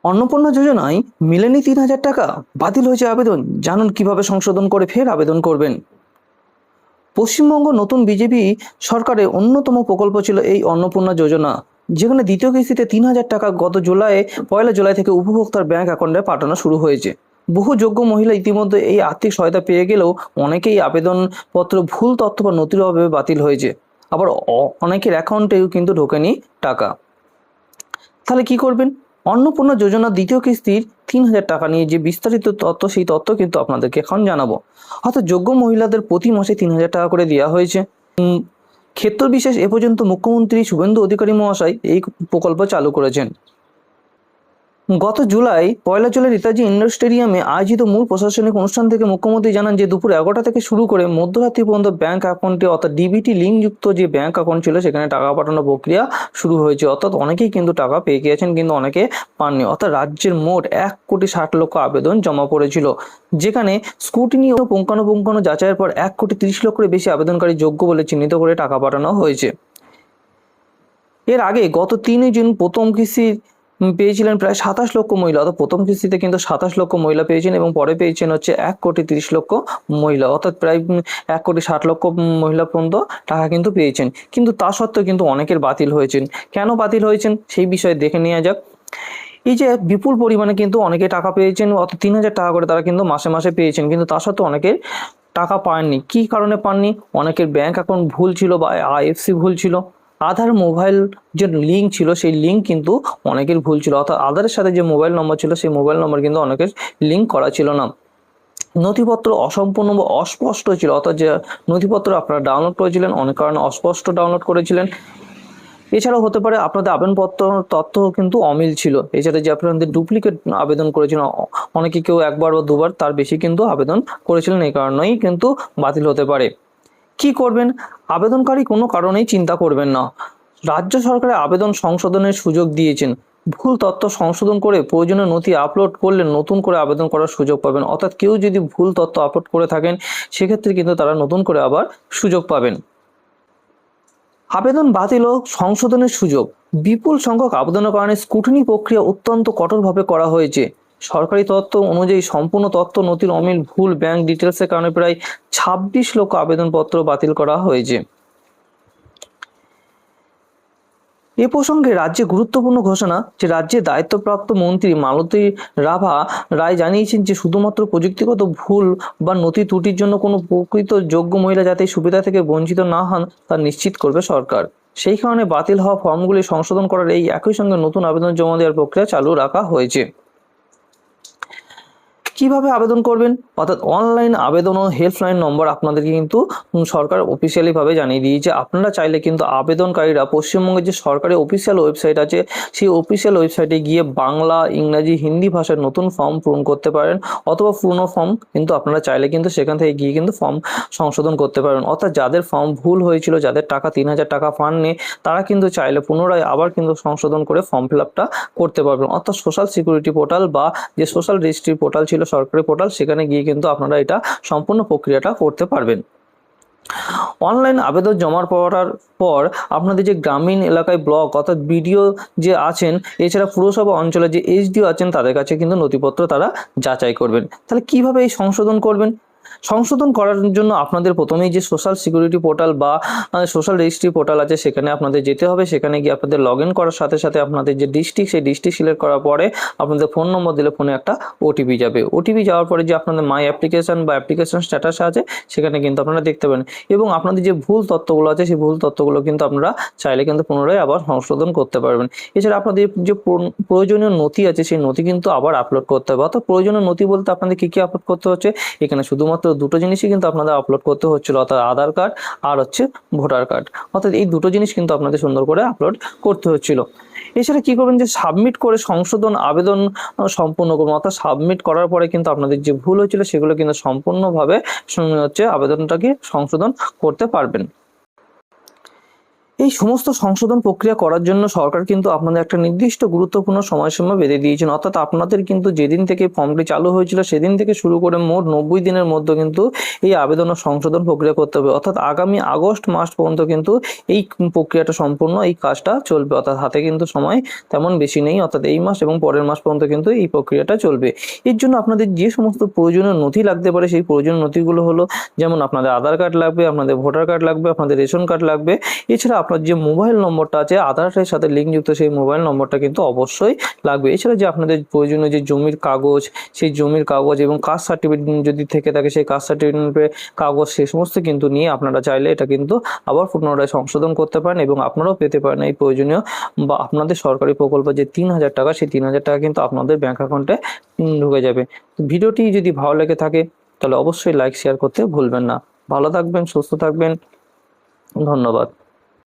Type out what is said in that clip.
অন্নপূর্ণা যোজনায় মিলেনি 3,000 টাকা, বাতিল হয়েছে আবেদন। জানুন কিভাবে সংশোধন করে ফের আবেদন করবেন। পশ্চিমবঙ্গ নতুন বিজেপি সরকারের অন্যতম প্রকল্প ছিল এই অন্নপূর্ণা যোজনা, যেখানে দ্বিতীয় কিস্তিতে 3,000 টাকা গত পয়লা জুলাই থেকে উপভোক্তার ব্যাংক অ্যাকাউন্টে পাঠানো শুরু হয়েছে। বহু যোগ্য মহিলা ইতিমধ্যে এই আর্থিক সহায়তা পেয়ে গেলেও অনেকেই আবেদনপত্র ভুল তথ্য বা নথির অভাবে বাতিল হয়েছে। আবার অনেকের অ্যাকাউন্টেও কিন্তু ঢোকেনি টাকা। তাহলে কি করবেন? অন্নপূর্ণা যোজনার দ্বিতীয় কিস্তির 3,000 টাকা নিয়ে যে বিস্তারিত তথ্য, সেই তথ্য কিন্তু আপনাদেরকে এখন জানাবো। অর্থাৎ যোগ্য মহিলাদের প্রতি মাসে 3,000 টাকা করে দেওয়া হয়েছে। ক্ষেত্র বিশেষ এ পর্যন্ত মুখ্যমন্ত্রী শুভেন্দু অধিকারী মহাশয় এই প্রকল্প চালু করেছেন। গত পয়লা জুলাই নেতাজি ইন্ডোর স্টেডিয়ামে আয়োজিত মূল প্রশাসনিক অনুষ্ঠান থেকে মুখ্যমন্ত্রী জানান যে দুপুর 11টা থেকে শুরু করে মধ্যরাত্রি পর্যন্ত ব্যাংক অ্যাকাউন্টে অর্থাৎ ডিবিটি লিঙ্কযুক্ত যে ব্যাংক অ্যাকাউন্ট ছিল সেখানে টাকা পাঠানোর প্রক্রিয়া শুরু হয়েছে। অর্থাৎ অনেকেই কিন্তু টাকা পেয়ে গিয়েছেন, কিন্তু অনেকে পাননি। অর্থাৎ রাজ্যের মোট 1,60,00,000 আবেদন জমা পড়েছিল, যেখানে স্ক্রুটিনি ও পুঙ্খানুপুঙ্খ যাচাইয়ের পর 1,30,00,000-এর বেশি আবেদনকারী যোগ্য বলে চিহ্নিত করে টাকা পাঠানো হয়েছে। এর আগে গত 3 জুন প্রথম কিস্তি পেয়েছিলেন প্রায় 27 লক্ষ মহিলা। অর্থাৎ প্রথম কিস্তিতে কিন্তু 27 লক্ষ মহিলা পেয়েছেন এবং পরে পেয়েছেন হচ্ছে 1,30,00,000 মহিলা, অর্থাৎ প্রায় 1,60,00,000 মহিলা পর্যন্ত টাকা কিন্তু পেয়েছেন। কিন্তু তা সত্ত্বেও কিন্তু অনেকের বাতিল হয়েছেন। কেন বাতিল হয়েছেন সেই বিষয়ে দেখে নেওয়া যাক। এই যে বিপুল পরিমাণে কিন্তু অনেকে টাকা পেয়েছেন, অর্থাৎ 3,000 টাকা করে তারা কিন্তু মাসে মাসে পেয়েছেন, কিন্তু তা সত্ত্বেও অনেকের টাকা পাননি। কি কারণে পাননি? অনেকের ব্যাংক অ্যাকাউন্ট ভুল ছিল বা আইএফসি ভুল ছিল। আধার মোবাইল যে লিঙ্ক ছিল সেই লিঙ্ক কিন্তু অনেকের ভুল ছিল, অর্থাৎ আধারের সাথে যে মোবাইল নম্বর ছিল সেই মোবাইল নম্বর কিন্তু অনেকের লিঙ্ক করা ছিল না। নথিপত্র অসম্পূর্ণ বা অস্পষ্ট ছিল, অর্থাৎ যে নথিপত্র আপনারা ডাউনলোড করেছিলেন অনেক কারণে অস্পষ্ট ডাউনলোড করেছিলেন। এছাড়াও হতে পারে আপনাদের আবেদনপত্র তথ্য কিন্তু অমিল ছিল। এছাড়া যে আপনাদের ডুপ্লিকেট আবেদন করেছিলেন, অনেকে কেউ একবার বা দুবার তার বেশি কিন্তু আবেদন করেছিলেন, এই কারণেই কিন্তু বাতিল হতে পারে। কি করবেন? আবেদনকারী কোনো কারণেই চিন্তা করবেন না। রাজ্য সরকারের আবেদন সংশোধনের সুযোগ দিয়েছেন। ভুল তথ্য সংশোধন করে প্রয়োজনীয় নথি আপলোড করলে নতুন করে আবেদন করার সুযোগ পাবেন। অর্থাৎ কেউ যদি ভুল তথ্য আপলোড করে থাকেন সেক্ষেত্রে কিন্তু তারা নতুন করে আবার সুযোগ পাবেন। আবেদন বাতিল ও সংশোধনের সুযোগ। বিপুল সংখ্যক আবেদনের কারণে স্ক্রুটিনি প্রক্রিয়া অত্যন্ত কঠোরভাবে করা হয়েছে। সরকারি তথ্য অনুযায়ী সম্পূর্ণ তথ্য নথির অমিল, ভুল ব্যাংক ডিটেলসের কারণে প্রায় 26 লক্ষ আবেদনপত্র বাতিল করা হয়েছে। এ প্রসঙ্গে রাজ্যে গুরুত্বপূর্ণ ঘোষণা যে রাজ্যের দায়িত্বপ্রাপ্ত মন্ত্রী মালতী রায় জানিয়েছেন যে শুধুমাত্র প্রযুক্তিগত ভুল বা নথি ত্রুটির জন্য কোনো প্রকৃত যোগ্য মহিলা যাতে সুবিধা থেকে বঞ্চিত না হন তা নিশ্চিত করবে সরকার। সেই কারণে বাতিল হওয়া ফর্মগুলি সংশোধন করার এই একই সঙ্গে নতুন আবেদন জমা দেওয়ার প্রক্রিয়া চালু রাখা হয়েছে। কিভাবে আবেদন করবেন? অর্থাৎ অনলাইন আবেদন ও হেল্পলাইন নম্বর আপনাদেরকে কিন্তু সরকার অফিসিয়ালি ভাবে জানিয়ে দিয়েছে। আপনারা চাইলে কিন্তু আবেদনকারীরা পশ্চিমবঙ্গের যে সরকারি অফিসিয়াল ওয়েবসাইট আছে সেই অফিসিয়াল ওয়েবসাইটে গিয়ে বাংলা, ইংরাজি, হিন্দি ভাষার নতুন ফর্ম পূরণ করতে পারেন, অথবা পুরনো ফর্ম কিন্তু আপনারা চাইলে কিন্তু সেখান থেকে গিয়ে কিন্তু ফর্ম সংশোধন করতে পারেন। অর্থাৎ যাদের ফর্ম ভুল হয়েছিল, যাদের টাকা 3,000 টাকা পাননি, তারা কিন্তু চাইলে পুনরায় আবার কিন্তু সংশোধন করে ফর্ম ফিল আপটা করতে পারবেন। অর্থাৎ সোশ্যাল সিকিউরিটি পোর্টাল বা যে সোশ্যাল রেজিস্ট্রি পোর্টাল ছিল সরকারি পোর্টাল, সেখানে গিয়ে কিন্তু আপনারা এটা সম্পূর্ণ প্রক্রিয়াটা করতে পারবেন। অনলাইন আবেদন জমা পড়ার পর আপনাদের যে গ্রামীণ এলাকায় ব্লক অর্থাৎ বিডিও যে আছেন, এছাড়া পুরসভা অঞ্চলে যে এইচডিও আছেন, তাদের কাছে কিন্তু নথিপত্র তারা যাচাই করবেন। তাহলে কিভাবে এই সংশোধন করবেন? সংশোধন করার জন্য আপনাদের প্রথমেই যে সোশ্যাল সিকিউরিটি পোর্টাল বা সোশ্যাল রেজিস্ট্রি পোর্টাল আছে সেখানে আপনাদের যেতে হবে। সেখানে গিয়ে আপনাদের লগ ইন করার সাথে সাথে আপনাদের যে ডিস্ট্রিক্ট, সেই ডিস্ট্রিক্ট সিলেক্ট করার পরে আপনাদের ফোন নম্বর দিলে ফোনে একটা ওটিপি যাবে। ওটিপি যাওয়ার পরে যে আপনাদের মাই অ্যাপ্লিকেশন বা অ্যাপ্লিকেশন স্ট্যাটাস আছে সেখানে কিন্তু আপনারা দেখতে পাবেন, এবং আপনাদের যে ভুল তথ্যগুলো আছে সেই ভুল তথ্যগুলো কিন্তু আপনারা চাইলে কিন্তু পুনরায় আবার সংশোধন করতে পারবেন। এছাড়া আপনাদের যে প্রয়োজনীয় নথি আছে সেই নথি কিন্তু আবার আপলোড করতে হবে। অর্থাৎ প্রয়োজনীয় নথি বলতে আপনাদের কি কি আপলোড করতে হচ্ছে, এখানে শুধুমাত্র দুটো জিনিসই কিন্তু আপনাদের আপলোড করতে হচ্ছিল, অর্থাৎ আধার কার্ড আর হচ্ছে ভোটার কার্ড। অর্থাৎ এই দুটো জিনিস কিন্তু আপনাদের সুন্দর করে আপলোড করতে হচ্ছিল। এছাড়া কি করবেন, যে সাবমিট করে সংশোধন আবেদন সম্পূর্ণ করুন। অর্থাৎ সাবমিট করার পরে কিন্তু আপনাদের যে ভুল হয়েছিল সেগুলো কিন্তু সম্পূর্ণভাবে আবেদনটাকে সংশোধন করতে পারবেন। এই সমস্ত সংশোধন প্রক্রিয়া করার জন্য সরকার কিন্তু আপনাদের একটা নির্দিষ্ট গুরুত্বপূর্ণ সময়সীমা বেঁধে দিয়েছেন, অর্থাৎ আপনাদের কিন্তু যেদিন থেকে ফর্মটি চালু হয়েছিল সেদিন থেকে শুরু করে মোট 90 দিনের মধ্যে কিন্তু এই আবেদন ও সংশোধন প্রক্রিয়া করতে হবে, অর্থাৎ আগামী আগস্ট মাস পর্যন্ত কিন্তু এই প্রক্রিয়াটা সম্পূর্ণ এই কাজটা চলবে, অর্থাৎ হাতে কিন্তু সময় তেমন বেশি নেই, অর্থাৎ এই মাস এবং পরের মাস পর্যন্ত কিন্তু এই প্রক্রিয়াটা চলবে। এর জন্য আপনাদের যে সমস্ত প্রয়োজনীয় নথি লাগতে পারে সেই প্রয়োজনীয় নথিগুলো হলো, যেমন আপনাদের আধার কার্ড লাগবে, আপনাদের ভোটার কার্ড লাগবে, আপনাদের রেশন কার্ড লাগবে, এছাড়া আপনার যে মোবাইল নম্বরটা আছে আধারের সাথে লিঙ্কযুক্ত সেই মোবাইল নম্বরটা কিন্তু অবশ্যই লাগবে। এছাড়া যে আপনাদের প্রয়োজনীয় যে জমির কাগজ, সেই জমির কাগজ এবং কাস্ট সার্টিফিকেট যদি থেকে থাকে সেই কাস্ট সার্টিফিকেট কাগজ, সেই সমস্ত কিন্তু নিয়ে আপনারা চাইলে এটা কিন্তু আবার পুনরায় সংশোধন করতে পারেন এবং আপনারাও পেতে পারেন এই প্রয়োজনীয় বা আপনাদের সরকারি প্রকল্প যে 3,000 টাকা, সেই 3,000 টাকা কিন্তু আপনাদের ব্যাংক অ্যাকাউন্টে ঢুকে যাবে। তো ভিডিওটি যদি ভালো লেগে থাকে তাহলে অবশ্যই লাইক শেয়ার করতে ভুলবেন না। ভালো থাকবেন, সুস্থ থাকবেন, ধন্যবাদ।